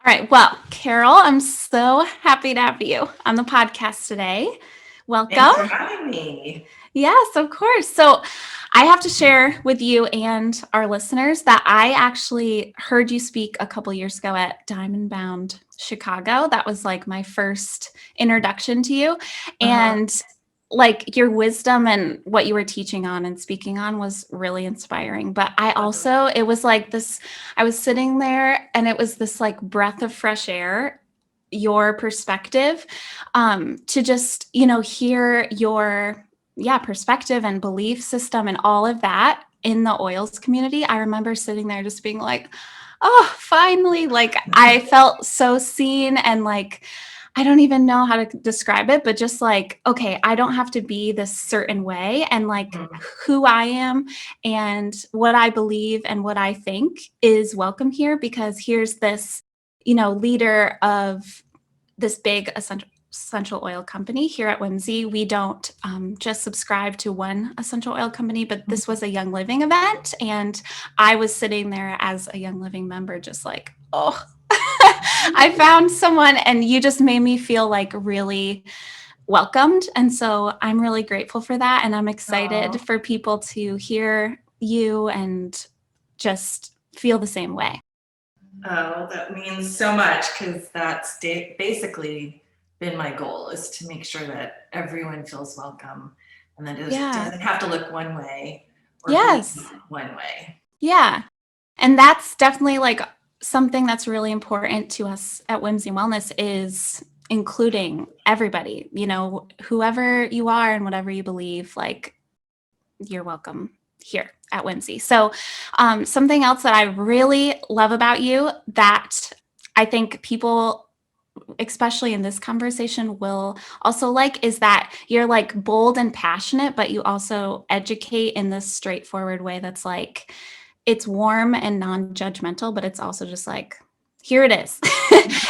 All right. Well, Carol, I'm so happy to have you on the podcast today. Thanks Welcome. for having me. Yes, of course. So, I have to share with you and our listeners that I actually heard you speak a couple years ago at Diamond Bound Chicago. That was like my first introduction to you. Uh-huh. And like your wisdom and what you were teaching on and speaking on was really inspiring. But I also, it was like this, I was sitting there and it was this like breath of fresh air, your perspective, to just, hear your perspective and belief system and all of that in the oils community. I remember sitting there just being like, oh, finally, like I felt so seen and like I don't even know how to describe it, but just like, okay, I don't have to be this certain way. And like Mhm. who I am and what I believe and what I think is welcome here because here's this, leader of this big essential oil company here at Whimsy. We don't just subscribe to one essential oil company, but this was a Young Living event. And I was sitting there as a Young Living member, just like, oh, I found someone, and you just made me feel like really welcomed. And so I'm really grateful for that. And I'm excited Oh, for people to hear you and just feel the same way. oh, that means so much because that's basically been my goal is to make sure that everyone feels welcome and that it Yeah. doesn't have to look one way or be Yes. one way. Yeah. And that's definitely like something that's really important to us at Whimsy Wellness is including everybody, whoever you are and whatever you believe, like you're welcome here at Whimsy. So, something else that I really love about you that I think people, especially in this conversation, will also like is that you're like bold and passionate, but you also educate in this straightforward way that's like, it's warm and non-judgmental, but it's also just like, here it is.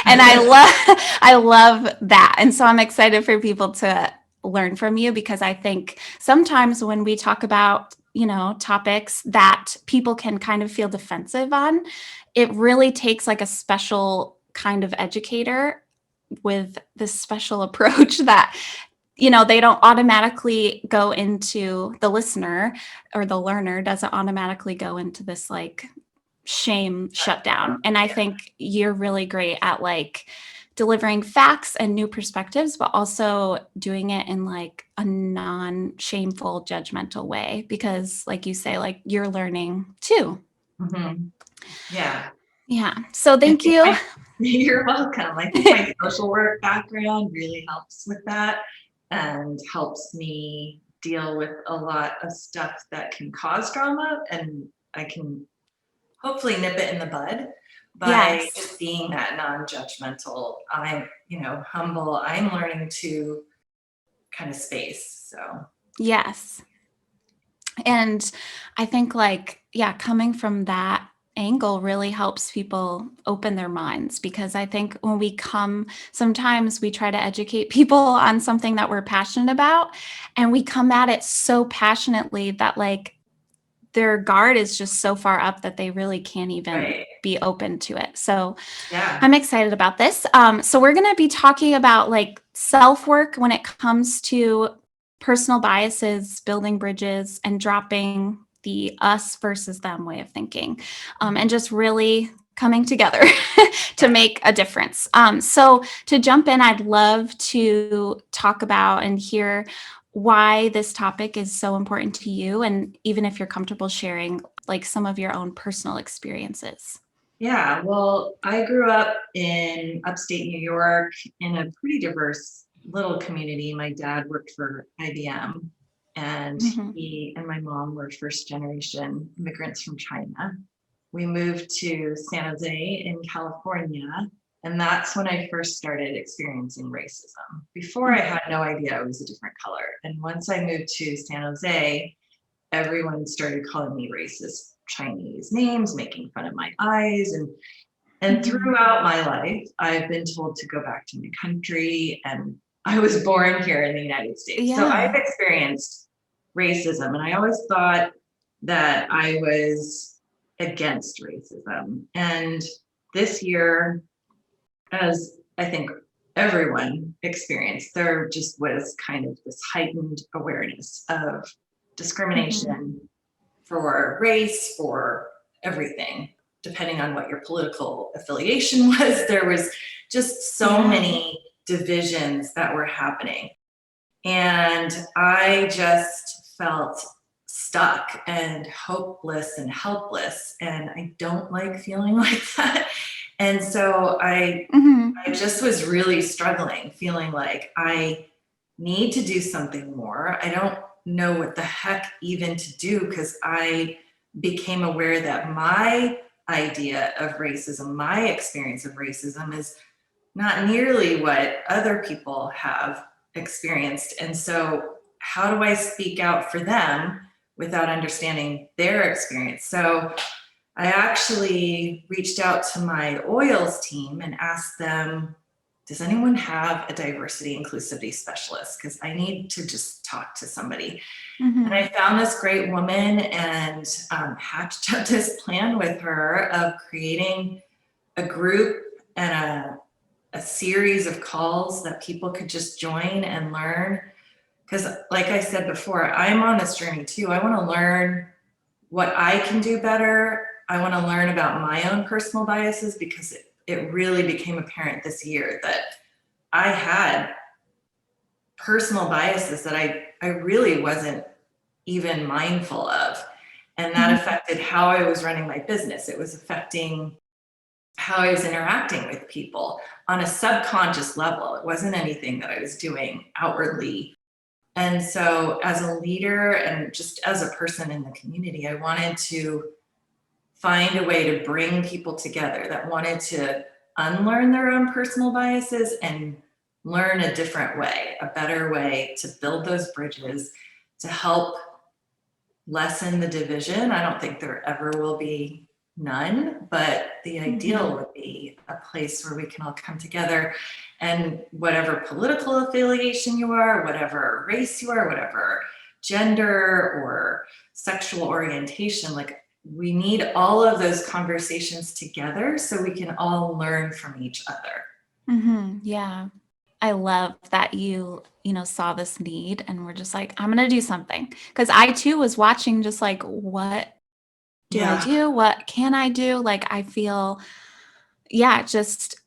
And I love that. And so I'm excited for people to learn from you because I think sometimes when we talk about, topics that people can kind of feel defensive on, it really takes like a special kind of educator with this special approach that they don't automatically go into the listener or the learner doesn't automatically go into this like shame shutdown. And I Yeah. think you're really great at like delivering facts and new perspectives, but also doing it in like a non shameful, judgmental way. Because, like you say, like you're learning too. Mhm. Yeah. Yeah. So, I thank think you. you're welcome. I think my social work background really helps with that and helps me deal with a lot of stuff that can cause drama, and I can hopefully nip it in the bud by Yes. just being that non-judgmental. I'm, humble. I'm learning to kind of space. So Yes. And I think, like, yeah, coming from that angle really helps people open their minds because I think when we come, sometimes we try to educate people on something that we're passionate about, and we come at it so passionately that, like, their guard is just so far up that they really can't even right. be open to it. So Yeah. I'm excited about this. So we're going to be talking about like self work when it comes to personal biases, building bridges, and dropping the us versus them way of thinking, and Mhm. just really coming together to Yeah. make a difference. So to jump in, I'd love to talk about and hear why this topic is so important to you, and even if you're comfortable sharing like some of your own personal experiences. Yeah. Well, I grew up in upstate New York in a pretty diverse little community. My dad worked for IBM, and Mhm. he and my mom were first generation immigrants from China. We moved to San Jose in California, and that's when I first started experiencing racism. Before, I had no idea I was a different color. And once I moved to San Jose, everyone started calling me racist Chinese names, making fun of my eyes. And Mhm. throughout my life, I've been told to go back to my country. And I was born here in the United States. So I've Yeah. experienced racism. And I always thought that I was against racism. And this year, as I think everyone experienced, there just was kind of this heightened awareness of discrimination for race, for everything, depending on what your political affiliation was. There was just so many divisions that were happening. And I just felt stuck and hopeless and helpless. And I don't like feeling like that. And so I just was really struggling, feeling like I need to do something more. I don't know what the heck even to do, because I became aware that my idea of racism, my experience of racism, is not nearly what other people have experienced. And so, how do I speak out for them without understanding their experience? So, I actually reached out to my oils team and asked them, does anyone have a diversity inclusivity specialist? Because I need to just talk to somebody. And I found this great woman and hatched out this plan with her of creating a group and a series of calls that people could just join and learn. Because like I said before, I'm on this journey too. I want to learn what I can do better. I want to learn about my own personal biases, because it really became apparent this year that I had personal biases that I really wasn't even mindful of. And that affected how I was running my business. It was affecting how I was interacting with people on a subconscious level. It wasn't anything that I was doing outwardly. And so as a leader and just as a person in the community, I wanted to find a way to bring people together that wanted to unlearn their own personal biases and learn a different way, a better way to build those bridges, to help lessen the division. I don't think there ever will be none, but the ideal would be a place where we can all come together, and whatever political affiliation you are, whatever race you are, whatever gender or sexual orientation, like, we need all of those conversations together so we can all learn from each other. Yeah. I love that you saw this need and were just like, I'm going to do something. Because I too was watching, just like, what do I do? What can I do? Like, I feel, just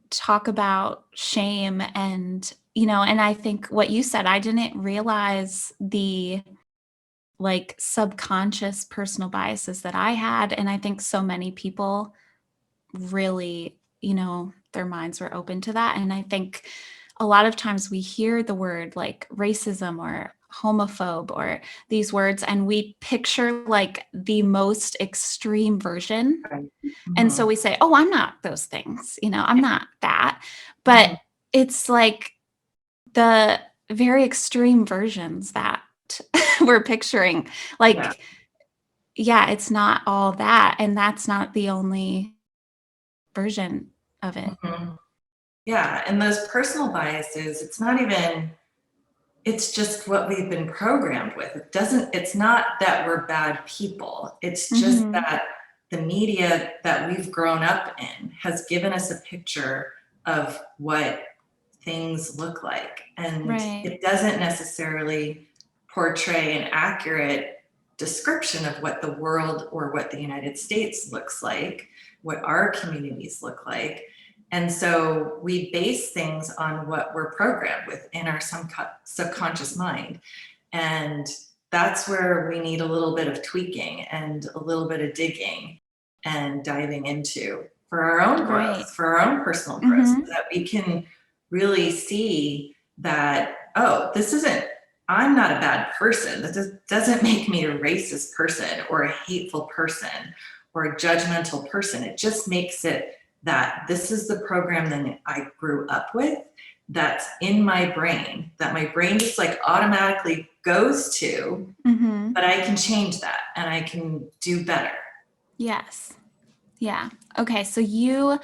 talk about shame and, and I think what you said, I didn't realize the like subconscious personal biases that I had. And I think so many people really, their minds were open to that. And I think a lot of times we hear the word like racism or homophobe or these words, and we picture like the most extreme version. And so we say, oh, I'm not those things, I'm not that. But it's like the very extreme versions that we're picturing. Like, it's not all that. And that's not the only version of it. Yeah, and those personal biases, it's just what we've been programmed with. It's not that we're bad people. It's just that the media that we've grown up in has given us a picture of what things look like. And it doesn't necessarily portray an accurate description of what the world or what the United States looks like, what our communities look like. And so we base things on what we're programmed with in our subconscious mind. And that's where we need a little bit of tweaking and a little bit of digging and diving into for our own growth, for our own personal growth, so that we can really see that, oh, I'm not a bad person. That doesn't make me a racist person or a hateful person or a judgmental person. It just makes it that this is the program that I grew up with, that's in my brain, that my brain just like automatically goes to, but I can change that and I can do better. Yes. Yeah. Okay. So you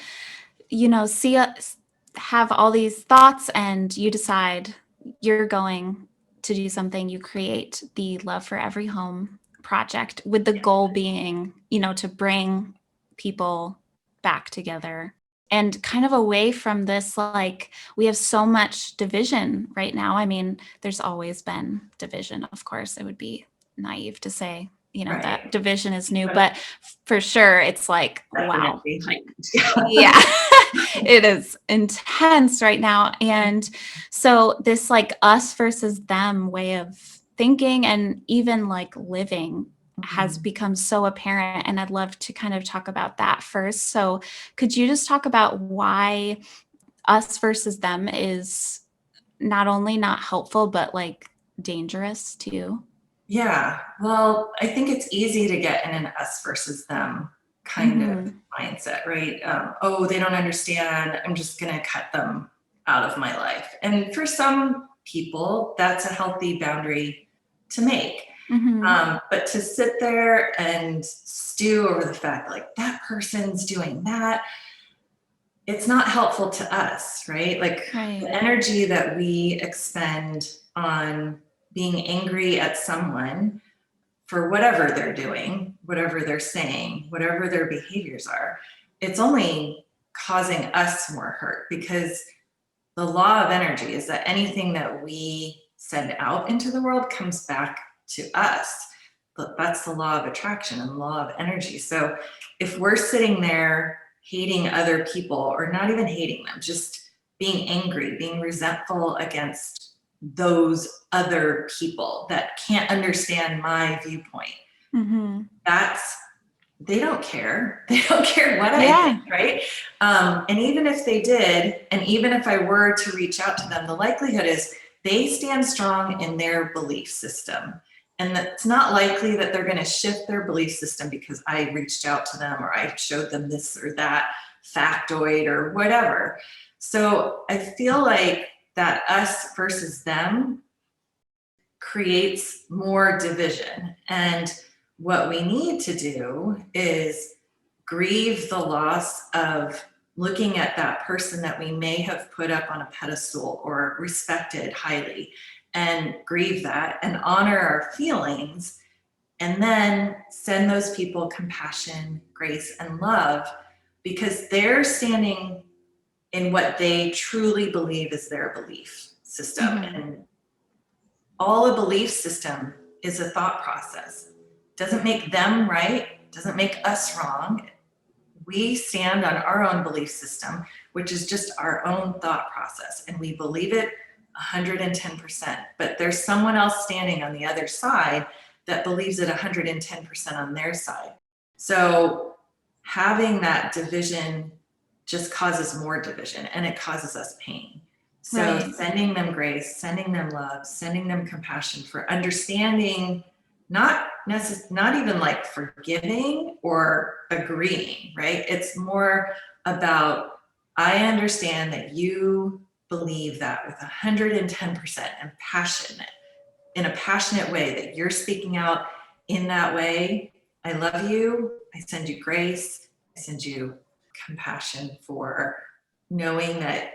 have all these thoughts and you decide you're going to do something. You create the Love for Every Home project with the goal being, to bring people back together. and kind of away from this, like, we have so much division right now. I mean, there's always been division, of course. It would be naive to say, Right. that division is new, but for sure it's like, wow. Definitely heightened. Yeah, it is intense right now. And so this like us versus them way of thinking and even like living has become so apparent. And I'd love to kind of talk about that first. So could you just talk about why us versus them is not only not helpful, but like dangerous too? Yeah, well, I think it's easy to get in an us versus them kind of mindset, right? Oh, they don't understand. I'm just going to cut them out of my life. And for some people, that's a healthy boundary to make. But to sit there and stew over the fact like that person's doing that, it's not helpful to us, right? Like the energy that we expend on being angry at someone for whatever they're doing, whatever they're saying, whatever their behaviors are, it's only causing us more hurt, because the law of energy is that anything that we send out into the world comes back to us. But that's the law of attraction and law of energy. So if we're sitting there hating other people, or not even hating them, just being angry, being resentful against those other people that can't understand my viewpoint, that's, they don't care. They don't care what I think, right? And even if they did, and even if I were to reach out to them, the likelihood is they stand strong in their belief system. And it's not likely that they're going to shift their belief system because I reached out to them or I showed them this or that factoid or whatever. So I feel like that us versus them creates more division. And what we need to do is grieve the loss of looking at that person that we may have put up on a pedestal or respected highly, and grieve that and honor our feelings, and then send those people compassion, grace, and love, because they're standing in what they truly believe is their belief system. And all a belief system is a thought process. Doesn't make them right, doesn't make us wrong. We stand on our own belief system, which is just our own thought process, and we believe it 110%. But there's someone else standing on the other side that believes it 110% on their side. So having that division just causes more division, and it causes us pain. So sending them grace, sending them love, sending them compassion for understanding, not even like forgiving or agreeing, right? It's more about, I understand that you believe that with 110% and passionate, in a passionate way, that you're speaking out in that way. I love you. I send you grace. I send you compassion for knowing that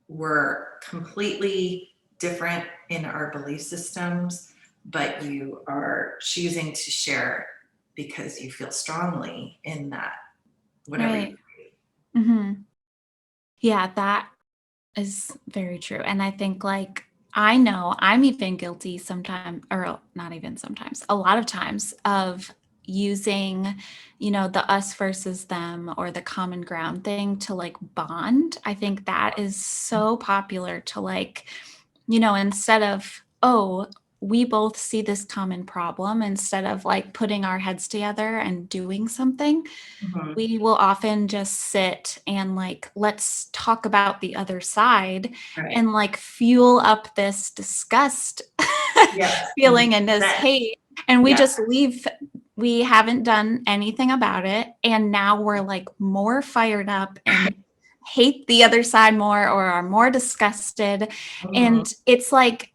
we're completely different in our belief systems, but you are choosing to share because you feel strongly in that, whatever you believe. Yeah, that is very true. And I think like, I know I'm even guilty sometimes, or not even sometimes, a lot of times, of using, the us versus them or the common ground thing to like bond. I think that is so popular to like, instead of, oh, we both see this common problem, instead of like putting our heads together and doing something, we will often just sit and like, let's talk about the other side and like fuel up this disgust feeling and this hate. And we just leave. We haven't done anything about it. And now we're like more fired up and hate the other side more, or are more disgusted. And it's like,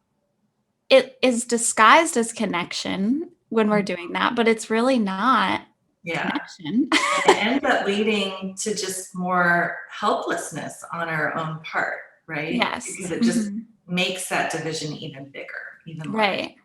it is disguised as connection when we're doing that, but it's really not connection. And it ends up leading to just more helplessness on our own part, right? Yes. Because it just makes that division even bigger, even more. Right.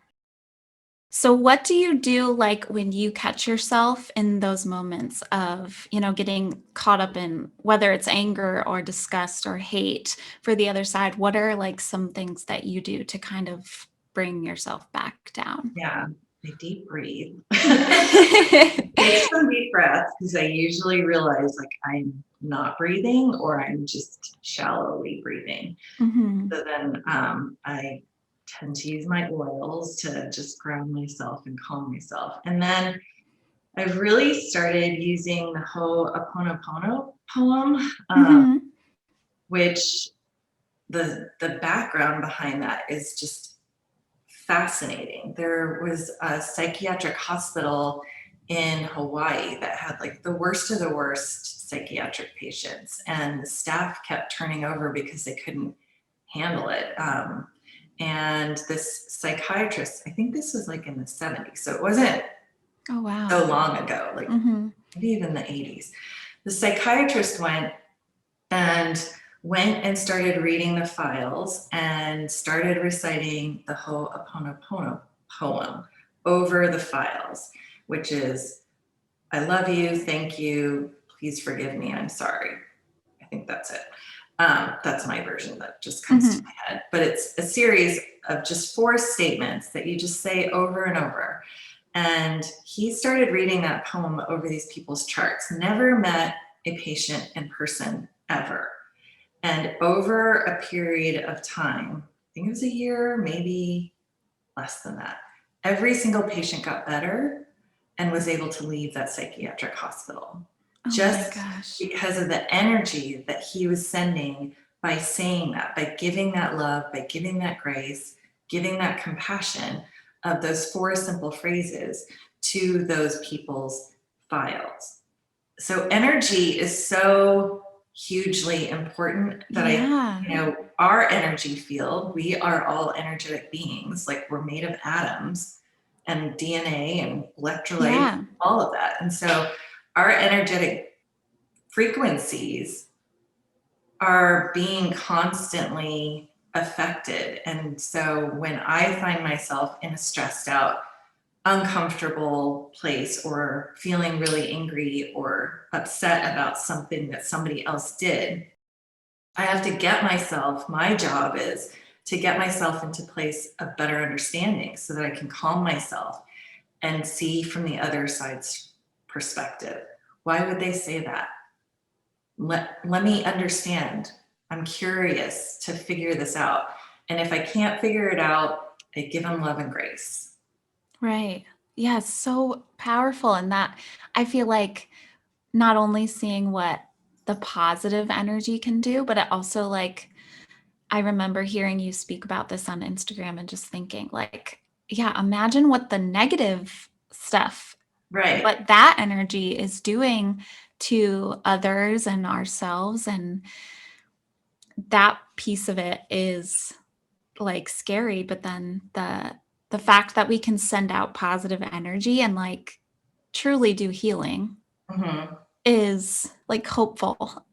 So what do you do like when you catch yourself in those moments of, getting caught up in whether it's anger or disgust or hate for the other side? What are like some things that you do to kind of bring yourself back down? Yeah, I deep breathe. Take some deep breaths because I usually realize like I'm not breathing or I'm just shallowly breathing. Mhm. So then I tend to use my oils to just ground myself and calm myself. And then I've really started using the Ho'oponopono poem, Mhm. which the background behind that is just fascinating. There was a psychiatric hospital in Hawaii that had like the worst of the worst psychiatric patients, and the staff kept turning over because they couldn't handle it. And this psychiatrist, I think this was like in the 70s, so it wasn't Oh, wow. so long ago, like Mhm. maybe even the 80s. The psychiatrist went and started reading the files and started reciting the Ho'oponopono poem over the files, which is, I love you, thank you, please forgive me, I'm sorry. I think that's it. That's my version that just comes to Mhm. my head. But it's a series of just 4 statements that you just say over and over. And he started reading that poem over these people's charts. Never met a patient in person ever. And over a period of time, I think it was a year, maybe less than that, every single patient got better and was able to leave that psychiatric hospital Oh my just gosh. because of the energy that he was sending by saying that, by giving that love, by giving that grace, giving that compassion of those 4 simple phrases to those people's files. So energy is so hugely important that Yeah. our energy field, we are all energetic beings, like we're made of atoms and DNA and electrolytes, Yeah. all of that. And so our energetic frequencies are being constantly affected. And so when I find myself in a stressed out, uncomfortable place or feeling really angry or upset about something that somebody else did, I have to get myself, my job is to get myself into place of better understanding so that I can calm myself and see from the other side's perspective. Why would they say that? Let me understand. I'm curious to figure this out. And if I can't figure it out, I give them love and grace. Right. Yeah, it's so powerful in that I feel like not only seeing what the positive energy can do, but it also like I remember hearing you speak about this on Instagram and just thinking like, yeah, imagine what the negative stuff, Right. what that energy is doing to others and ourselves. And that piece of it is like scary, but then the fact that we can send out positive energy and like truly do healing Mhm. is like hopeful.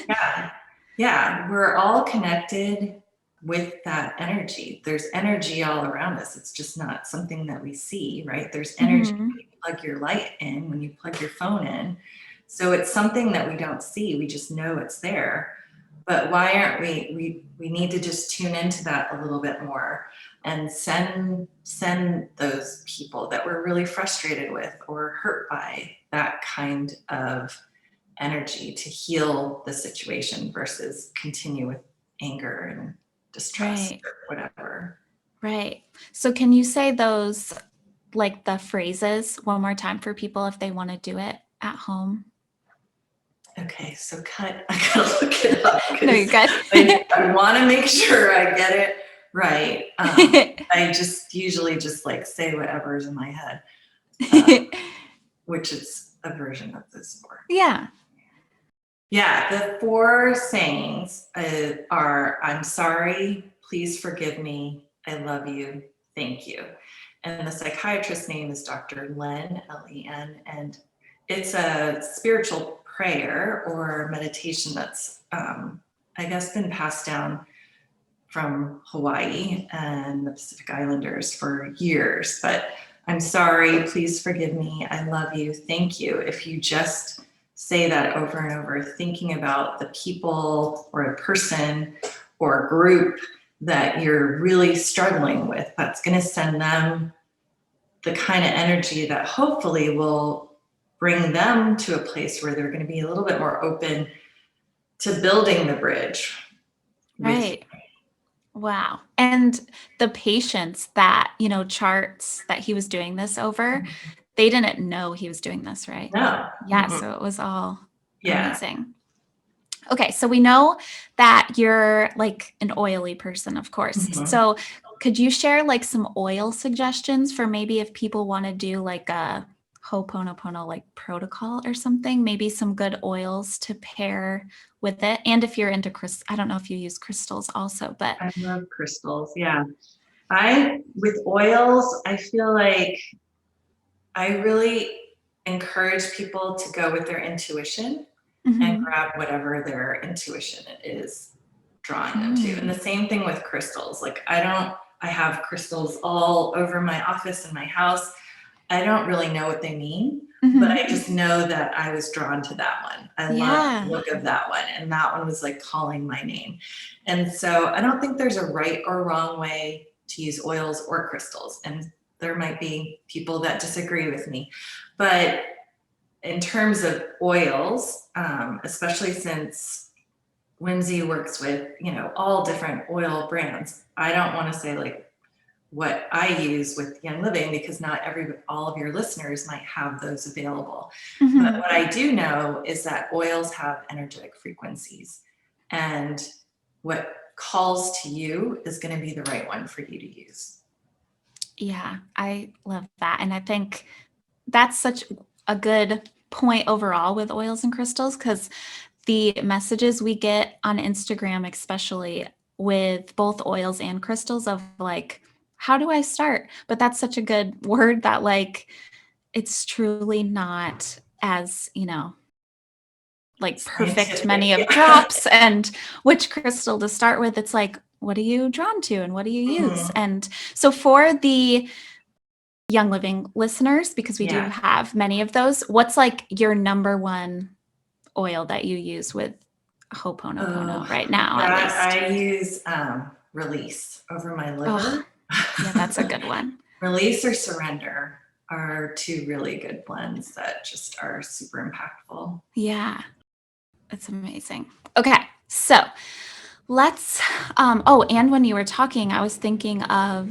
Yeah. Yeah. We're all connected with that energy. There's energy all around us. It's just not something that we see, right? There's energy when Mhm. you plug your light in, when you plug your phone in. So it's something that we don't see. We just know it's there. But why aren't we need to just tune into that a little bit more and send those people that we're really frustrated with or hurt by that kind of energy to heal the situation versus continue with anger and distrust Right. or whatever. Right. So can you say those like the phrases one more time for people if they want to do it at home? Okay, so I gotta look it up No, because you're good. I want to make sure I get it right. I just usually just like say whatever's in my head, uh, which is a version of this for. Yeah. Yeah, the 4 sayings are I'm sorry, please forgive me, I love you, thank you. And the psychiatrist's name is Dr. Len, Len, and it's a spiritual prayer or meditation that's, I guess, been passed down from Hawaii and the Pacific Islanders for years. But I'm sorry, please forgive me, I love you, thank you. If you just say that over and over, thinking about the people or a person or a group that you're really struggling with, that's going to send them the kind of energy that hopefully will bring them to a place where they're going to be a little bit more open to building the bridge with Right. Wow. And the patience that, charts that he was doing this over, they didn't know he was doing this, right? no. Yeah. Mm-mm. So it was all Yeah. amazing. Okay. So we know that you're like an oily person, of course. Mhm. So could you share like some oil suggestions for maybe if people want to do like a Ho'oponopono like protocol or something, maybe some good oils to pair with it. And if you're into crystals, I don't know if you use crystals also, but I love crystals. Yeah. With oils, I feel like I really encourage people to go with their intuition and Mhm. grab whatever their intuition is drawing them to. And the same thing with crystals. Like I have crystals all over my office and my house. I don't really know what they mean, but I just know that I was drawn to that one. I love the look of that one. And that one was like calling my name. And so I don't think there's a right or wrong way to use oils or crystals. And there might be people that disagree with me. But in terms of oils, especially since Whimsy works with, all different oil brands, I don't want to say like what I use with Young Living because not all of your listeners might have those available. But what I do know is that oils have energetic frequencies, and what calls to you is going to be the right one for you to use. Yeah, I love that. And I think that's such a good point overall with oils and crystals because the messages we get on Instagram, especially with both oils and crystals, of like, how do I start? But that's such a good word that, like, it's truly not as, like perfect many of drops and which crystal to start with. It's like, what are you drawn to and what do you use? And so for the Young Living listeners, because we do have many of those, what's like your number one oil that you use with Ho'oponopono right now, at least? I use Release over my liver. Yeah, that's a good one. Release or Surrender are two really good blends that just are super impactful. Yeah, it's amazing. Okay, so let's, and when you were talking, I was thinking of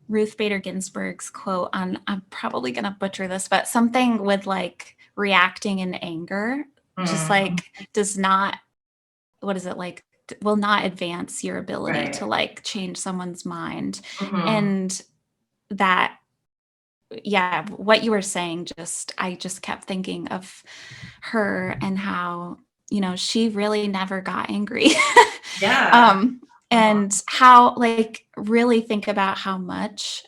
Ruth Bader Ginsburg's quote on, I'm probably going to butcher this, but something with like reacting in anger, just like does not, what is it like, will not advance your ability to like change someone's mind. And that, yeah, what you were saying, I just kept thinking of her and how, she really never got angry. And how, like, really think about how much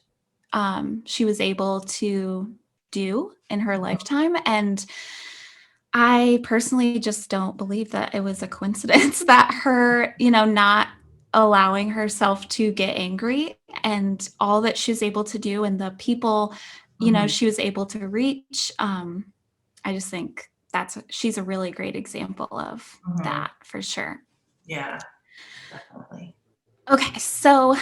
she was able to do in her lifetime. And I personally just don't believe that it was a coincidence that her, not allowing herself to get angry and all that she was able to do and the people, she was able to reach. I just think she's a really great example of that for sure. Yeah, definitely. Okay, so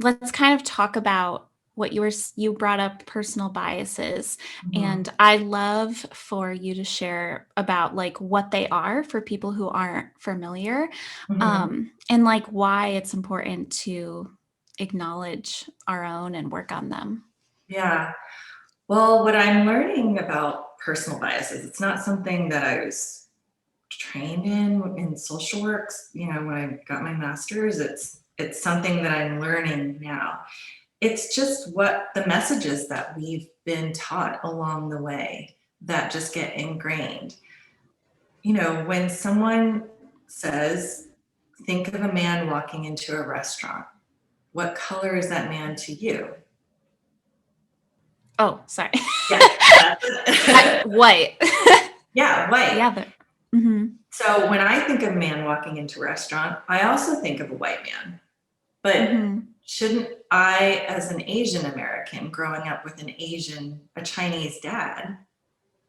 let's kind of talk about what you brought up, personal biases. And I love for you to share about like what they are for people who aren't familiar, and like why it's important to acknowledge our own and work on them. Yeah. Well, what I'm learning about personal biases, it's not something that I was trained in social works, when I got my master's. It's something that I'm learning now. It's just what the messages that we've been taught along the way that just get ingrained. When someone says, think of a man walking into a restaurant, what color is that man to you? Oh, sorry. Yeah. White. Yeah, white. Yeah. So when I think of a man walking into a restaurant, I also think of a white man. But shouldn't I, as an Asian American growing up with a Chinese dad,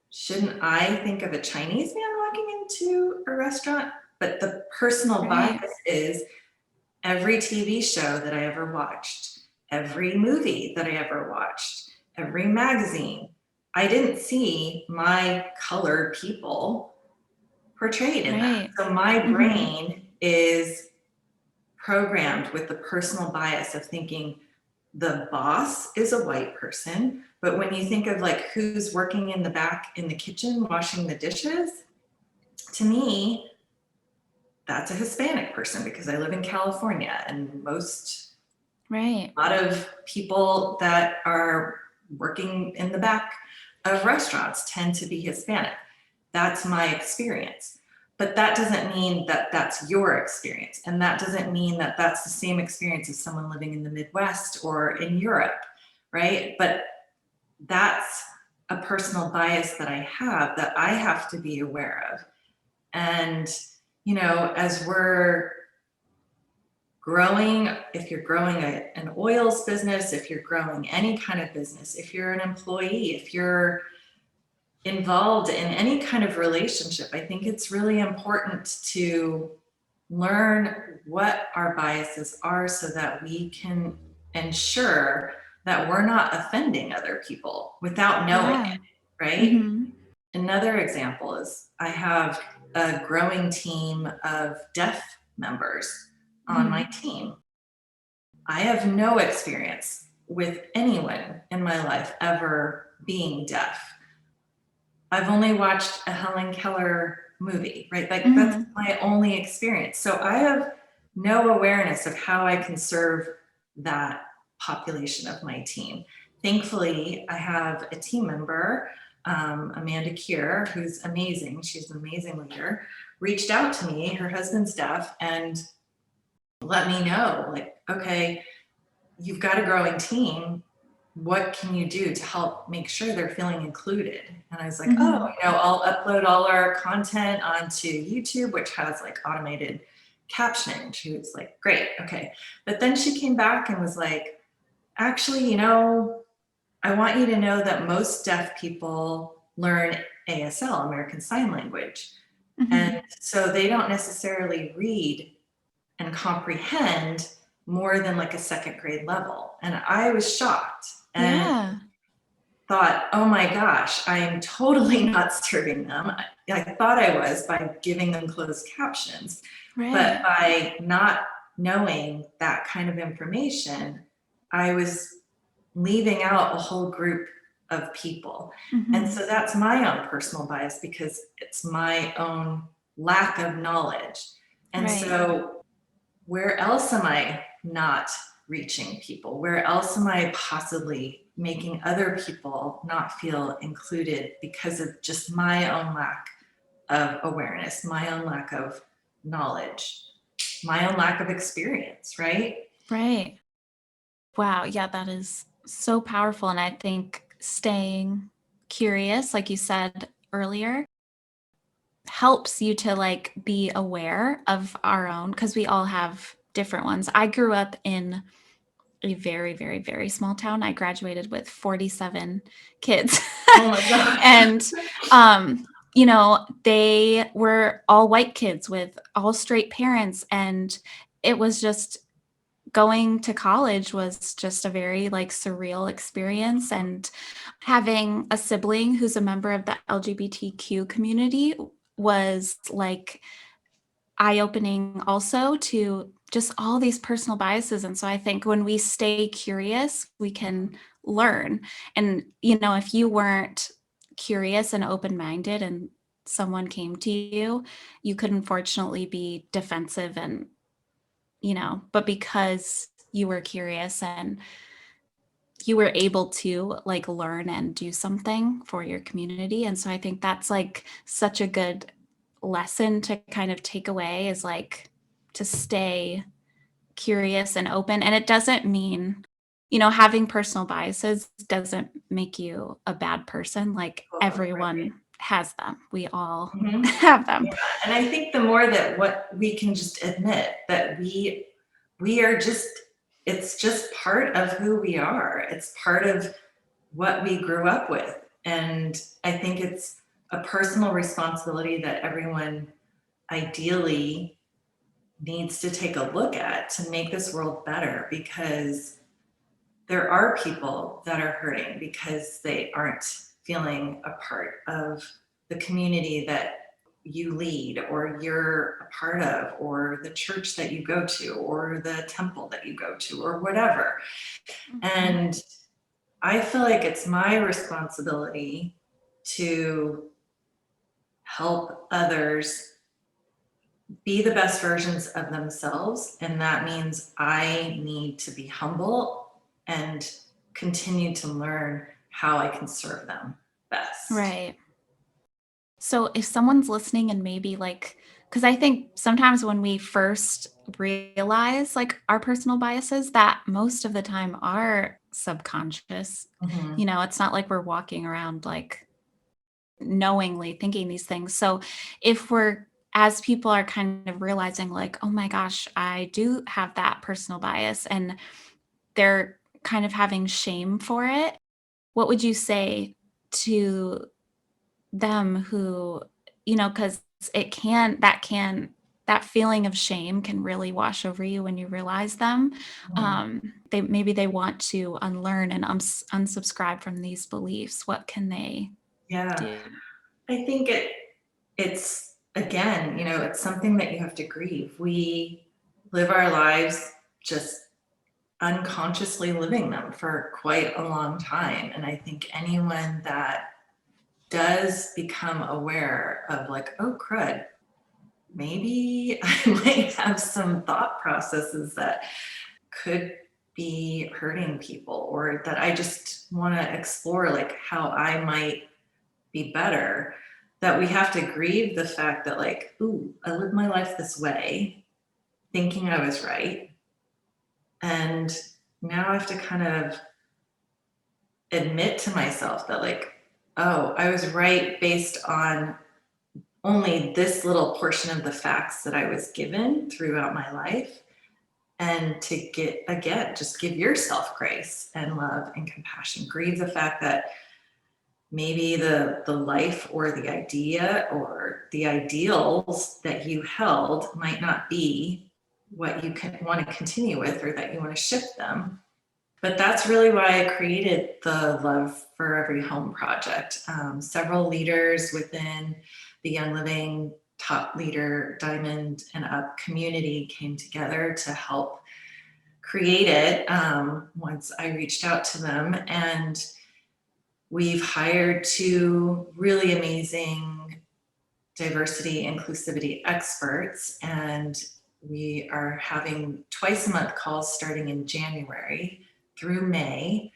shouldn't I think of a Chinese man walking into a restaurant? But the personal Right. bias is every TV show that I ever watched, every movie that I ever watched, every magazine, I didn't see my colored people portrayed in that. Right. So my Mm-hmm. brain is programmed with the personal bias of thinking the boss is a white person. But when you think of like who's working in the back in the kitchen washing the dishes, to me, that's a Hispanic person because I live in California, and Right. a lot of people that are working in the back of restaurants tend to be Hispanic. That's my experience. But that doesn't mean that that's your experience. And that doesn't mean that that's the same experience as someone living in the Midwest or in Europe, right? But that's a personal bias that I have to be aware of. And, as we're growing, if you're growing an oils business, if you're growing any kind of business, if you're an employee, if you're involved in any kind of relationship, I think it's really important to learn what our biases are so that we can ensure that we're not offending other people without knowing Yeah. it, right? Mm-hmm. Another example is I have a growing team of deaf members on my team. I have no experience with anyone in my life ever being deaf. I've only watched a Helen Keller movie, right? Like that's my only experience. So I have no awareness of how I can serve that population of my team. Thankfully, I have a team member, Amanda Kier, who's amazing. She's an amazing leader, reached out to me, her husband's deaf, and let me know, like, okay, you've got a growing team. What can you do to help make sure they're feeling included? And I was like, I'll upload all our content onto YouTube, which has like automated captioning. She was like, great, okay. But then she came back and was like, actually, I want you to know that most deaf people learn ASL, American Sign Language. And so they don't necessarily read and comprehend more than like a second grade level. And I was shocked and thought, oh my gosh, I'm totally not serving them. I thought I was by giving them closed captions, but by not knowing that kind of information, I was leaving out a whole group of people. And so that's my own personal bias because it's my own lack of knowledge. And so where else am I not reaching people? Where else am I possibly making other people not feel included because of just my own lack of awareness, my own lack of knowledge, my own lack of experience, right? Right. Wow. Yeah, that is so powerful. And I think staying curious, like you said earlier, helps you to like be aware of our own, because we all have different ones. I grew up in a very, very, very small town. I graduated with 47 kids. Oh my God. And, they were all white kids with all straight parents. And it was just going to college was just a very like surreal experience. And having a sibling who's a member of the LGBTQ community was like eye-opening also to just all these personal biases. And so I think when we stay curious, we can learn. And, if you weren't curious and open-minded and someone came to you, you could unfortunately be defensive and, but because you were curious and you were able to like learn and do something for your community. And so I think that's like such a good lesson to kind of take away, is like to stay curious and open. And it doesn't mean, having personal biases doesn't make you a bad person. Like everyone has them. We all have them. Yeah. And I think the more that what we can just admit that we are just it's just part of who we are. It's part of what we grew up with. And I think it's a personal responsibility that everyone ideally needs to take a look at to make this world better, because there are people that are hurting because they aren't feeling a part of the community that you lead or you're a part of, or the church that you go to, or the temple that you go to, or whatever. And I feel like it's my responsibility to help others be the best versions of themselves. And that means I need to be humble and continue to learn how I can serve them best. Right. So if someone's listening and maybe like, because I think sometimes when we first realize like our personal biases, that most of the time are subconscious. Mhm. You know, it's not like we're walking around like knowingly thinking these things. So if we're, as people are kind of realizing like, oh my gosh, I do have that personal bias, and they're kind of having shame for it, what would you say to them who, you know, because that feeling of shame can really wash over you when you realize them. Mhm. They want to unlearn and unsubscribe from these beliefs. What can they Yeah, do? I think it's again, it's something that you have to grieve. We live our lives just unconsciously living them for quite a long time. And I think anyone that does become aware of like, oh crud, maybe I might have some thought processes that could be hurting people, or that I just want to explore like how I might be better, that we have to grieve the fact that like, ooh, I lived my life this way thinking I was right. And now I have to kind of admit to myself that like, oh, I was right based on only this little portion of the facts that I was given throughout my life. And to get, again, just give yourself grace and love and compassion. Grieve the fact that maybe the life or the idea or the ideals that you held might not be what you can want to continue with, or that you want to shift them. But that's really why I created the Love for Every Home project. Several leaders within the Young Living Top Leader Diamond and Up community came together to help create it once I reached out to them. And we've hired two really amazing diversity inclusivity experts, and we are having twice a month calls starting in January through May.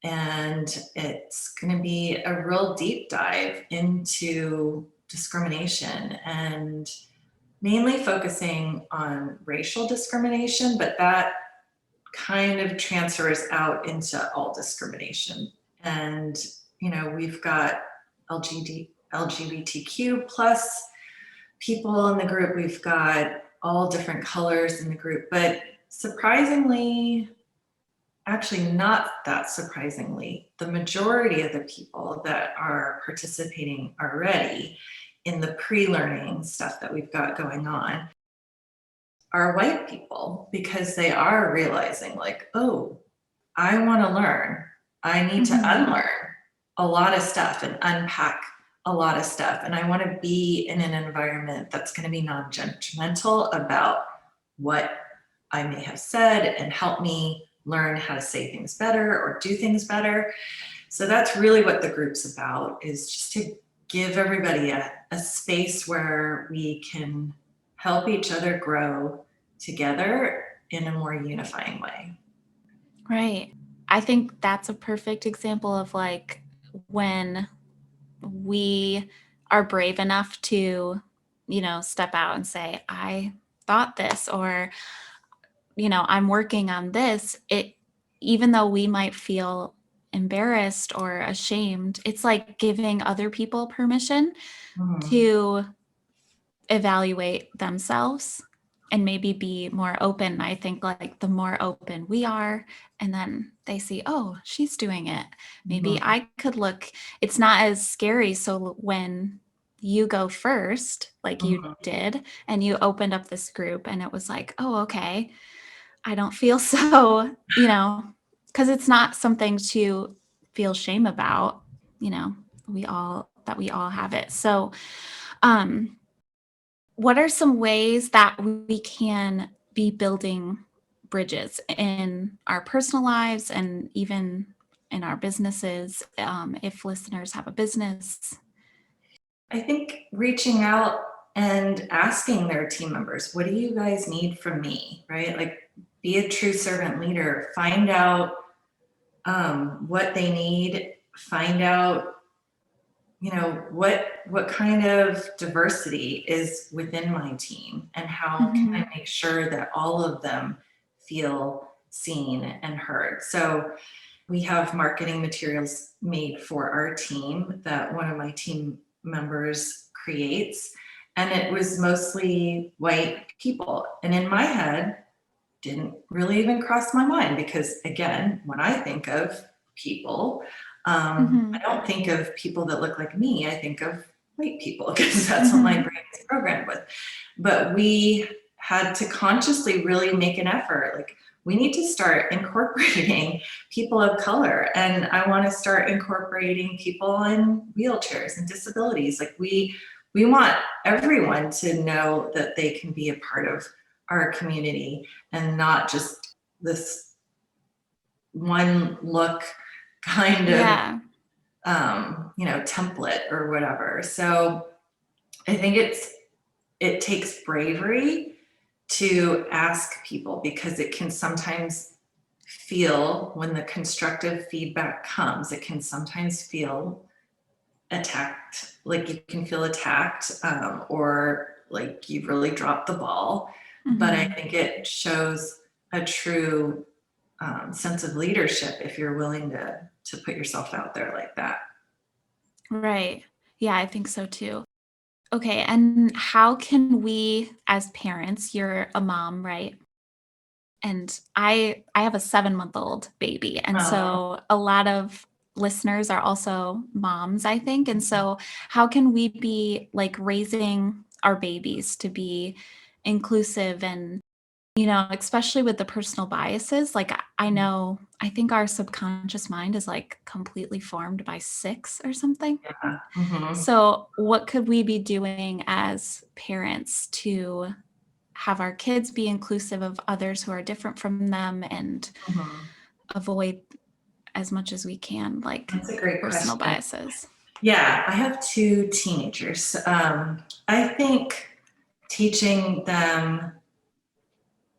And it's going to be a real deep dive into discrimination, and mainly focusing on racial discrimination, but that kind of transfers out into all discrimination. And, we've got LGBTQ plus people in the group. We've got all different colors in the group, but surprisingly, actually not that surprisingly, the majority of the people that are participating already in the pre-learning stuff that we've got going on are white people, because they are realizing like, oh, I want to learn. I need to unlearn a lot of stuff and unpack a lot of stuff. And I want to be in an environment that's going to be non-judgmental about what I may have said, and help me learn how to say things better or do things better. So that's really what the group's about, is just to give everybody a space where we can help each other grow together in a more unifying way. Right. I think that's a perfect example of like when we are brave enough to, step out and say, I thought this, or, I'm working on this. Even though we might feel embarrassed or ashamed, it's like giving other people permission Mhm. to evaluate themselves and maybe be more open. I think like the more open we are, and then they see, oh, she's doing it. Maybe Mhm. I could look, it's not as scary. So when you go first, like you Mhm. did, and you opened up this group and it was like, oh, okay, I don't feel so, because it's not something to feel shame about, you know, we all have it. So, um, what are some ways that we can be building bridges in our personal lives and even in our businesses? If listeners have a business. I think reaching out and asking their team members, what do you guys need from me? Right? Like, be a true servant leader. Find out what they need. Find out, what kind of diversity is within my team, and how can I Mhm. make sure that all of them feel seen and heard. So we have marketing materials made for our team that one of my team members creates, and it was mostly white people. And in my head, didn't really even cross my mind, because again, when I think of people, I Mhm. don't think of people that look like me. I think of white people because that's what my Mhm. brain is programmed with. But we had to consciously really make an effort. Like, we need to start incorporating people of color, and I want to start incorporating people in wheelchairs and disabilities. Like, we want everyone to know that they can be a part of our community, and not just this one look kind of Yeah. template or whatever. So I think it takes bravery to ask people, because it can sometimes feel, when the constructive feedback comes, it can sometimes feel attacked, like you can feel attacked, or like you've really dropped the ball. But I Mhm. think it shows a true sense of leadership if you're willing to put yourself out there like that. Right. Yeah, I think so too. Okay, and how can we as parents, you're a mom, right? And I have a 7-month-old baby, and Oh, so a lot of listeners are also moms, I think, and so how can we be, like, raising our babies to be inclusive and, especially with the personal biases, like, I know I think our subconscious mind is, like, completely formed by 6 or something. yeah. Hmm. So, what could we be doing as parents to have our kids be inclusive of others who are different from them and Hmm. avoid as much as we can, like That's a great personal question. biases? Yeah, I have two teenagers. I think teaching them,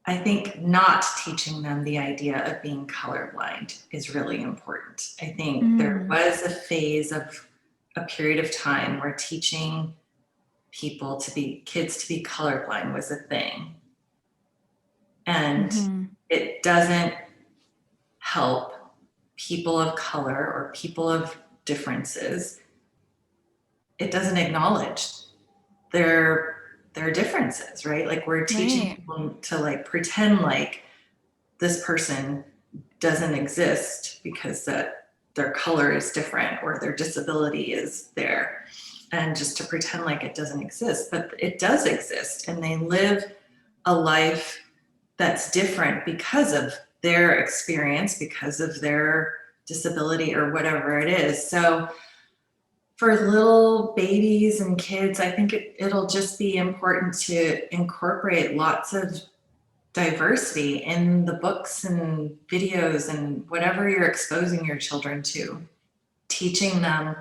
I think not teaching them the idea of being colorblind is really important. I think there Mm. was a phase of a period of time where teaching kids to be colorblind was a thing. And Mhm. it doesn't help people of color or people of differences. It doesn't acknowledge their differences, right? Like, we're teaching Right. people to like pretend like this person doesn't exist because that their color is different or their disability is there, and just to pretend like it doesn't exist. But it does exist, and they live a life that's different because of their experience, because of their disability or whatever it is. So for little babies and kids, I think it'll just be important to incorporate lots of diversity in the books and videos and whatever you're exposing your children to, teaching them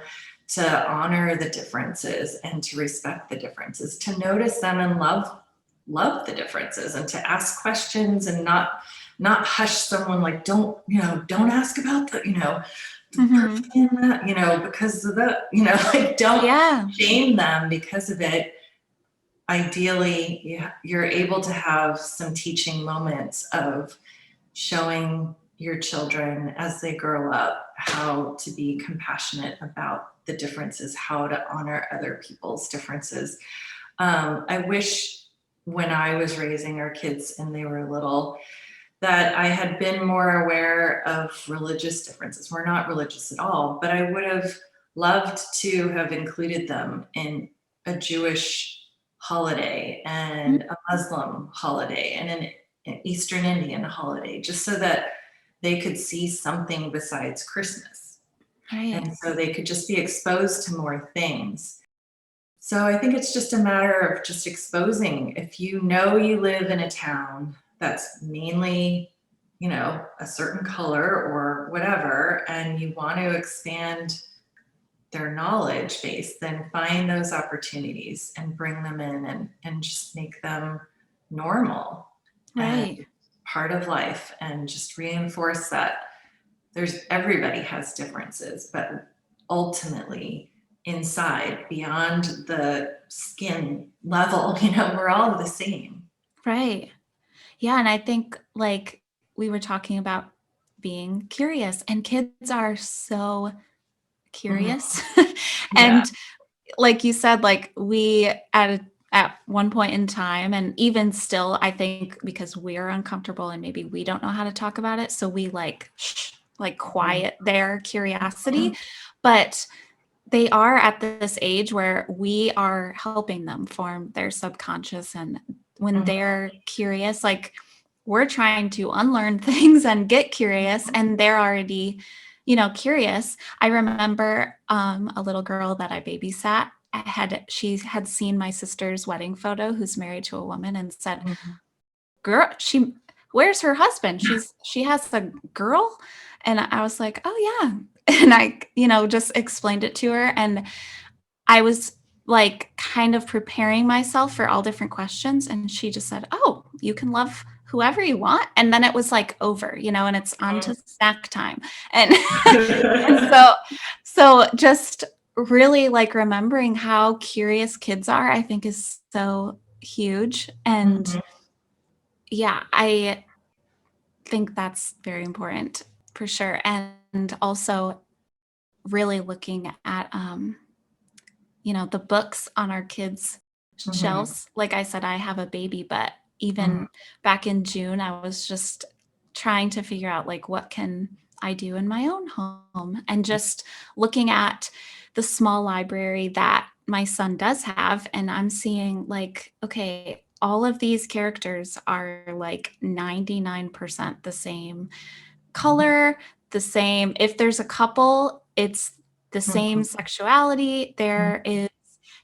to honor the differences and to respect the differences, to notice them and love the differences, and to ask questions, and not hush someone, like, don't ask about the Mhm. person in that, because of the, like, don't Yeah. shame them because of it. Ideally, yeah, you're able to have some teaching moments of showing your children as they grow up how to be compassionate about the differences, how to honor other people's differences. I wish when I was raising our kids and they were little, that I had been more aware of religious differences. We're not religious at all, but I would have loved to have included them in a Jewish holiday and a Muslim holiday and an Eastern Indian holiday, just so that they could see something besides Christmas. Right. And so they could just be exposed to more things. So I think it's just a matter of just exposing. If you know you live in a town that's mainly, a certain color or whatever, and you want to expand their knowledge base, then find those opportunities and bring them in and just make them normal Right. and part of life, and just reinforce that everybody has differences, but ultimately inside, beyond the skin level, we're all the same. Right. Yeah. And I think like we were talking about being curious, and kids are so Mhm. curious. Yeah. And like you said, like we at one point in time, and even still, I think because we're uncomfortable and maybe we don't know how to talk about it, so we like like quiet their curiosity. Mhm. But they are at this age where we are helping them form their subconscious, and when Mhm. they're curious, like we're trying to unlearn things and get curious, and they're already curious. I remember a little girl that I babysat she had seen my sister's wedding photo, who's married to a woman, and said, Mhm. girl, where's her husband? She has a girl. And I was like, oh yeah. And I just explained it to her, and I was like kind of preparing myself for all different questions, and she just said, oh, you can love whoever you want. And then it was like over, and it's on to snack time. And and so just really like remembering how curious kids are, I think, is so huge. And Mhm. yeah, I think that's very important for sure. And also really looking at the books on our kids' Mhm. shelves. Like I said, I have a baby, but Mhm. even back in June, I was just trying to figure out like what can I do in my own home, and just looking at the small library that my son does have, and I'm seeing like, okay, all of these characters are like 99% the same color, the same. If there's a couple, it's the same Mhm. sexuality. There is,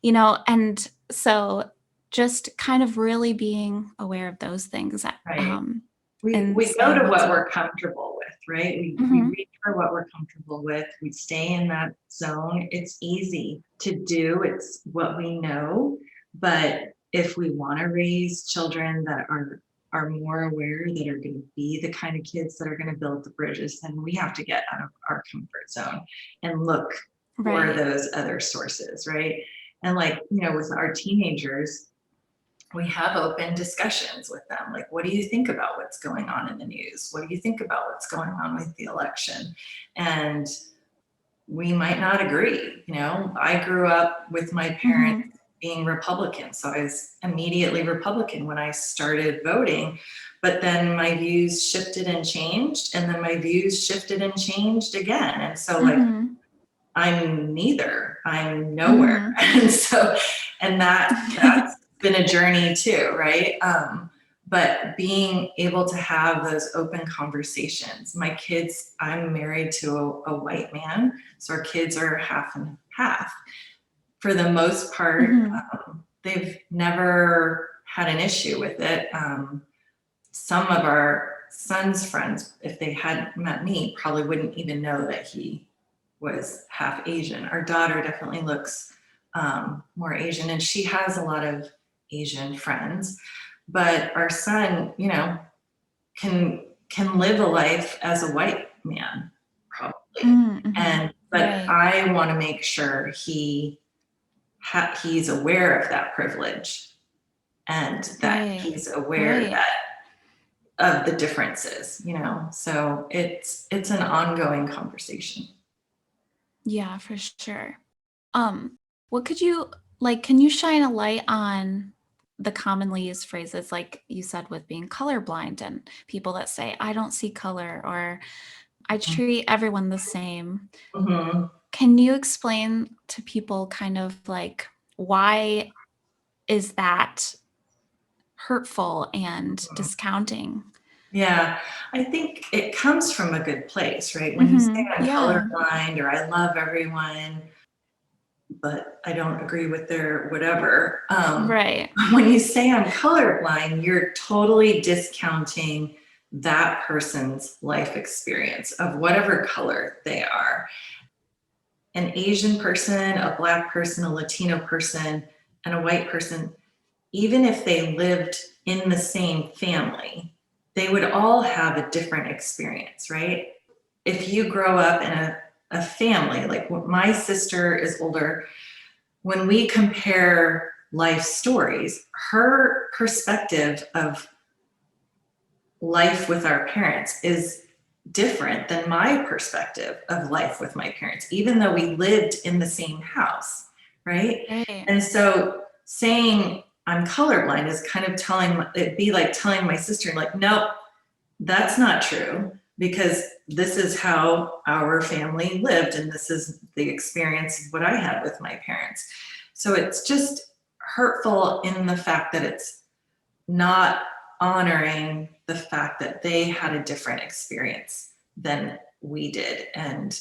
and so just kind of really being aware of those things, Right. and We go seeing to what's what working. we're comfortable with, right? We Mhm. reach for what we're comfortable with. We stay in that zone. It's easy to do. It's what we know. But if we want to raise children that are more aware, that are going to be the kind of kids that are going to build the bridges, then we have to get out of our comfort zone and look for Right. those other sources, right? And like, with our teenagers, we have open discussions with them. Like, what do you think about what's going on in the news? What do you think about what's going on with the election? And we might not agree. I grew up with my parents Mhm. being Republican, so I was immediately Republican when I started voting. But then my views shifted and changed, and then my views shifted and changed again. And so, like, Mhm. I'm neither. I'm nowhere. Mhm. And so, and that's been a journey too, right? But being able to have those open conversations. My kids, I'm married to a white man, so our kids are half and half. For the most part, Mhm. they've never had an issue with it. Some of our son's friends, if they hadn't met me, probably wouldn't even know that he was half Asian. Our daughter definitely looks more Asian, and she has a lot of Asian friends. But our son, can live a life as a white man, probably. Mhm. But Right. I want to make sure he's aware of that privilege, and that Right. he's aware Right. that of the differences. So it's an ongoing conversation. Yeah, for sure. Um, what could you like, can you shine a light on the commonly used phrases, like you said, with being colorblind, and people that say, I don't see color, or I treat everyone the same. Mm-hmm. Can you explain to people kind of like, why is that hurtful and discounting? Yeah, I think it comes from a good place, right? When you say I'm Yeah. colorblind or I love everyone, but I don't agree with their whatever. Right. When you say I'm colorblind, you're totally discounting that person's life experience of whatever color they are. An Asian person, a Black person, a Latino person, and a white person, even if they lived in the same family, they would all have a different experience, right? If you grow up in a family, like my sister is older, when we compare life stories, her perspective of life with our parents is different than my perspective of life with my parents, even though we lived in the same house, right? Right. And so saying I'm colorblind is kind of it'd be like telling my sister, like, nope, that's not true, because this is how our family lived and this is the experience of what I had with my parents. So it's just hurtful in the fact that it's not honoring the fact that they had a different experience than we did, and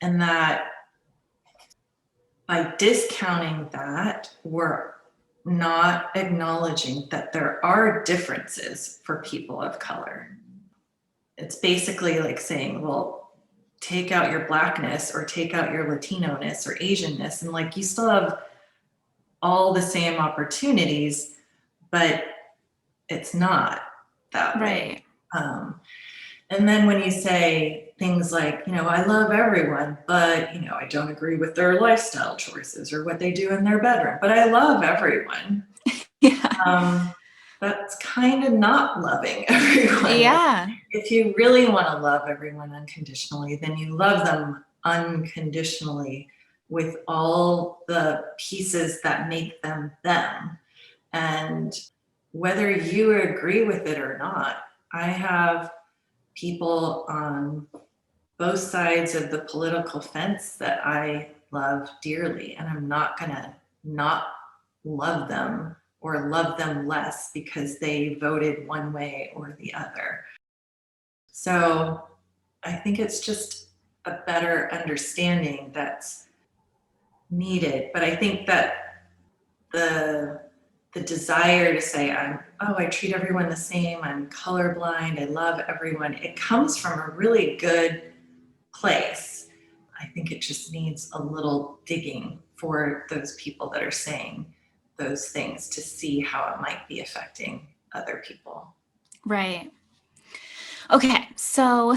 that by discounting that, we're not acknowledging that there are differences for people of color. It's basically like saying, well, take out your Blackness or take out your Latino-ness or Asian-ness, and like you still have all the same opportunities, but it's not that way. Right. And then when you say things like, I love everyone, but, I don't agree with their lifestyle choices or what they do in their bedroom, but I love everyone. Yeah. That's kind of not loving everyone. Yeah. If you really want to love everyone unconditionally, then you love them unconditionally with all the pieces that make them them. And whether you agree with it or not, I have people on both sides of the political fence that I love dearly, and I'm not going to not love them or love them less because they voted one way or the other. So I think it's just a better understanding that's needed. But I think that the desire to say I treat everyone the same, I'm colorblind, I love everyone, it comes from a really good place. I think it just needs a little digging for those people that are saying those things to see how it might be affecting other people. Right. Okay, so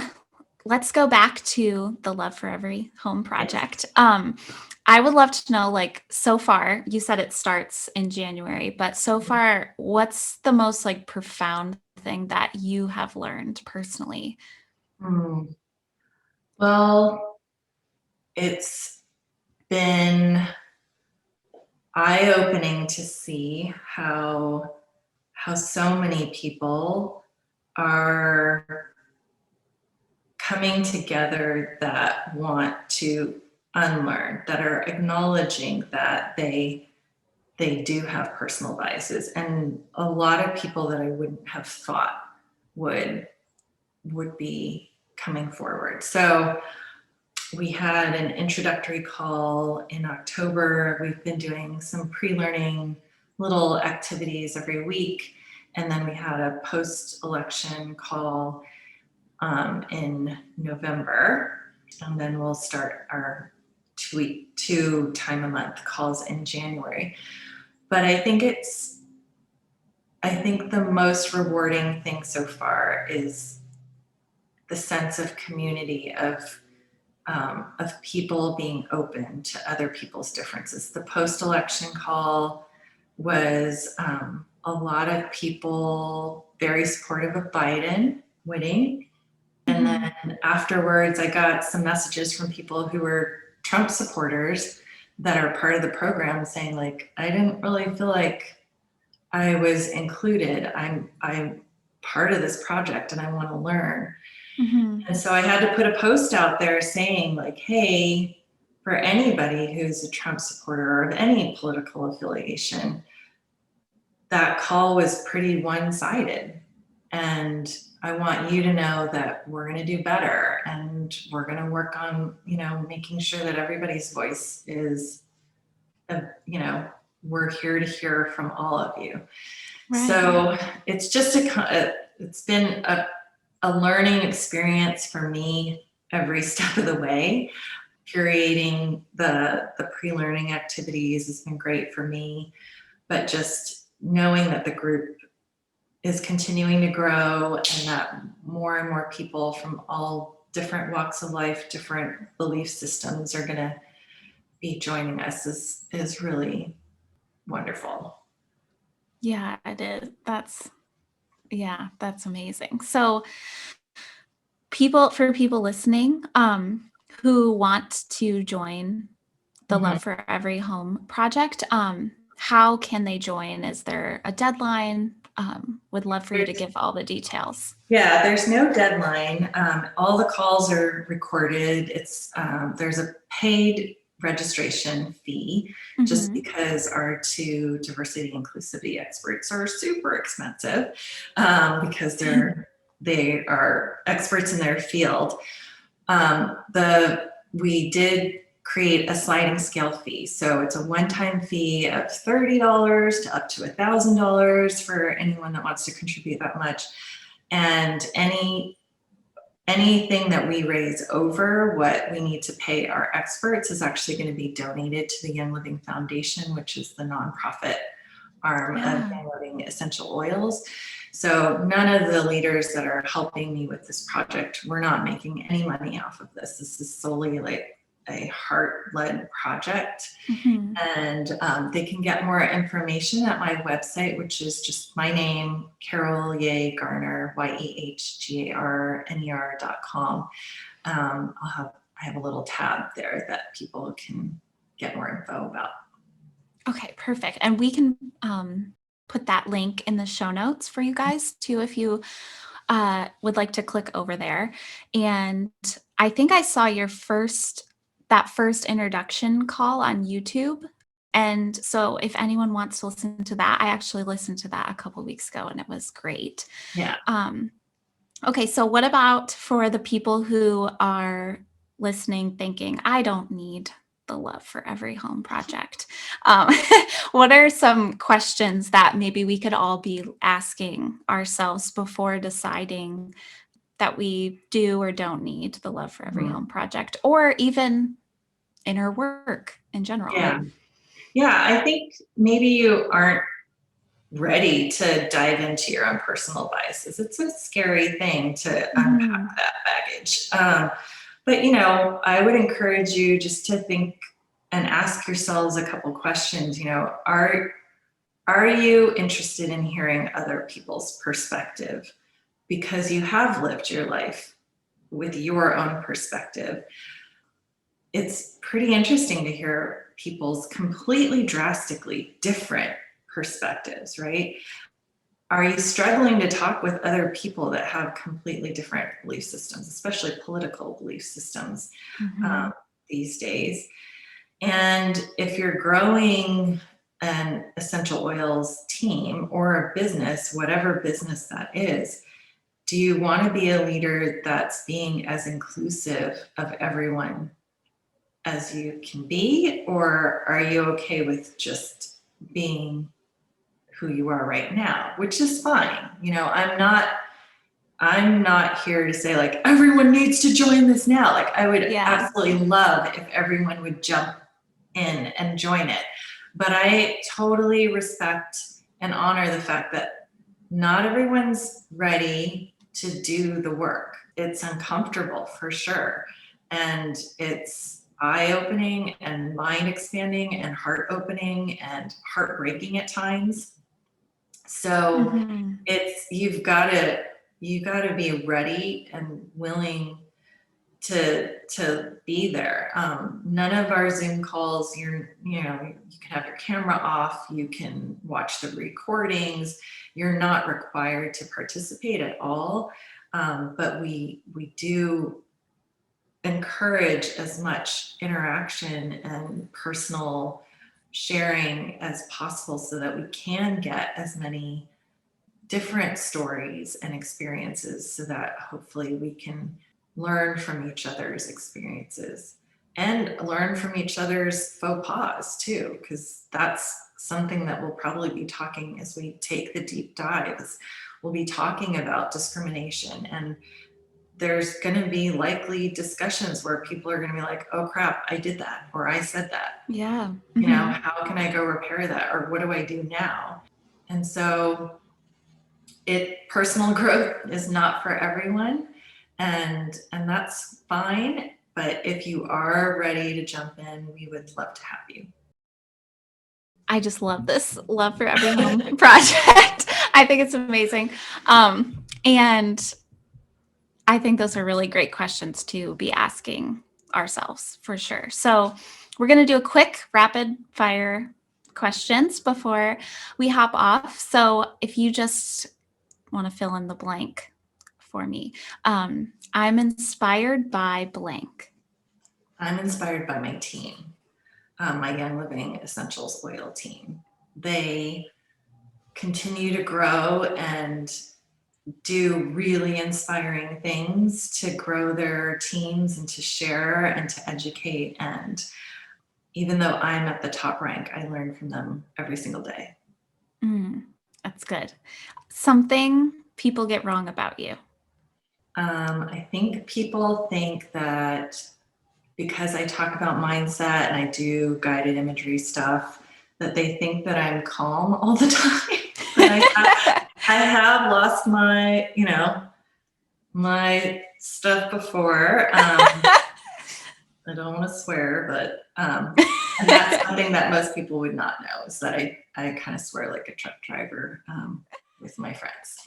let's go back to the Love for Every Home project. I would love to know, like, so far, you said it starts in January, but so far, what's the most like profound thing that you have learned personally? Well, it's been eye-opening to see how so many people are coming together that want to unlearn, that are acknowledging that they do have personal biases, and a lot of people that I wouldn't have thought would be coming forward. So we had an introductory call in October. We've been doing some pre-learning little activities every week, and then we had a post-election call in November, and then we'll start our two time a month calls in January. But I think the most rewarding thing so far is the sense of community, of people being open to other people's differences. The post-election call was a lot of people very supportive of Biden winning. And then afterwards, I got some messages from people who were Trump supporters that are part of the program saying, like, I didn't really feel like I was included. I'm part of this project and I want to learn. Mm-hmm. And so I had to put a post out there saying like, hey, for anybody who's a Trump supporter or of any political affiliation, that call was pretty one-sided. And I want you to know that we're going to do better, and we're going to work on, making sure that everybody's voice is, we're here to hear from all of you. Right. So it's just it's been a learning experience for me every step of the way. Curating the pre-learning activities has been great for me, but just knowing that the group is continuing to grow and that more and more people from all different walks of life, different belief systems are going to be joining us is really wonderful. Yeah, it is. That's amazing. So for people listening, who want to join the Love for Every Home project, how can they join? Is there a deadline? Would love for you to give all the details. Yeah, there's no deadline. All the calls are recorded. There's a paid registration fee, just because our two diversity inclusivity experts are super expensive, because they are experts in their field. We did create a sliding scale fee. So it's a one-time fee of $30 to up to $1,000 for anyone that wants to contribute that much. And anything that we raise over what we need to pay our experts is actually going to be donated to the Young Living Foundation, which is the nonprofit arm of Young Living Essential Oils. So none of the leaders that are helping me with this project, we're not making any money off of this. This is solely like a heart-led project. And they can get more information at my website, which is just my name, Carol Yeh-Garner, YEHGARNER.com. I have a little tab there that people can get more info about. Okay, perfect. And we can put that link in the show notes for you guys too, if you would like to click over there. And I think I saw that first introduction call on YouTube. And so if anyone wants to listen to that, I actually listened to that a couple weeks ago and it was great. Yeah. Okay, so what about for the people who are listening thinking, I don't need the Love for Every Home project? What are some questions that maybe we could all be asking ourselves before deciding that we do or don't need the Love for Every Home project, or even in our work in general? Yeah, I think maybe you aren't ready to dive into your own personal biases. It's a scary thing to unpack that baggage. But, I would encourage you just to think and ask yourselves a couple questions. Are you interested in hearing other people's perspective? Because you have lived your life with your own perspective. It's pretty interesting to hear people's completely drastically different perspectives, right? Are you struggling to talk with other people that have completely different belief systems, especially political belief systems these days? And if you're growing an essential oils team or a business, whatever business that is, do you want to be a leader that's being as inclusive of everyone as you can be, or are you okay with just being who you are right now, which is fine. I'm not here to say like everyone needs to join this now. Like I would absolutely love if everyone would jump in and join it. But I totally respect and honor the fact that not everyone's ready to do the work. It's uncomfortable for sure. And it's eye-opening and mind-expanding and heart-opening and heartbreaking at times. So you've got to be ready and willing to be there. None of our Zoom calls, you can have your camera off, you can watch the recordings. You're not required to participate at all. But we do encourage as much interaction and personal sharing as possible so that we can get as many different stories and experiences so that hopefully we can learn from each other's experiences and learn from each other's faux pas too, because that's something that we'll probably be talking as we take the deep dives. We'll be talking about discrimination, and there's going to be likely discussions where people are going to be like, oh crap, I did that, or I said that. Yeah. How can I go repair that? Or what do I do now? And so personal growth is not for everyone, and that's fine. But if you are ready to jump in, we would love to have you. I just love this Love for Everyone project. I think it's amazing. And I think those are really great questions to be asking ourselves for sure. So we're going to do a quick rapid fire questions before we hop off. So if you just want to fill in the blank for me. I'm inspired by blank. I'm inspired by my team, my Young Living Essentials Oil team. They continue to grow and do really inspiring things to grow their teams and to share and to educate. And even though I'm at the top rank, I learn from them every single day. That's good. Something people get wrong about you. I think people think that because I talk about mindset and I do guided imagery stuff, that they think that I'm calm all the time. I have lost my, my stuff before. I don't want to swear, but and that's something that most people would not know, is that I kind of swear like a truck driver with my friends.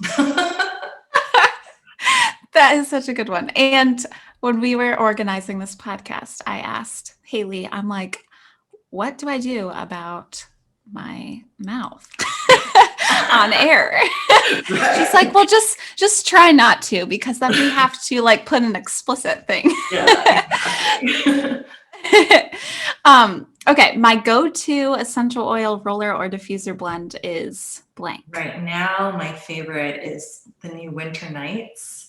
That is such a good one. And when we were organizing this podcast, I asked Haley, I'm like, what do I do about my mouth on air? Right. She's like, well, just try not to, because then we have to like put an explicit thing. Yeah, exactly. Okay, my go-to essential oil roller or diffuser blend is blank. Right now, my favorite is the new Winter Nights,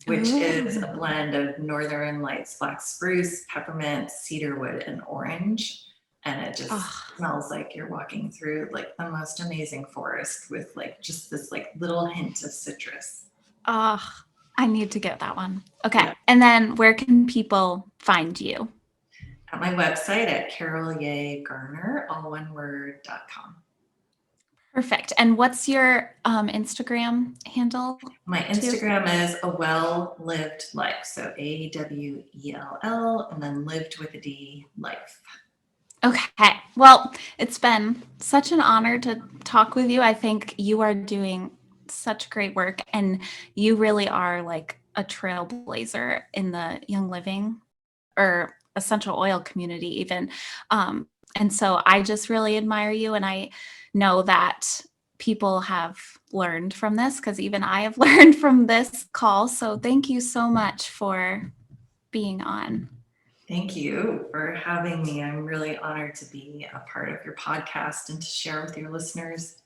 which is a blend of Northern Lights black spruce, peppermint, cedarwood, and orange. And it just smells like you're walking through like the most amazing forest with like just this like little hint of citrus. I need to get that one. Okay. Yeah. And then where can people find you? At my website at Carol Yeh-Garner, all one word.com. Perfect. And what's your Instagram handle? My Instagram is A Well Lived Life. So AWELL and then lived with a D, life. Okay. Well, it's been such an honor to talk with you. I think you are doing such great work, and you really are like a trailblazer in the Young Living or essential oil community even. And so I just really admire you. And I know that people have learned from this, because even I have learned from this call. So thank you so much for being on. Thank you for having me. I'm really honored to be a part of your podcast and to share with your listeners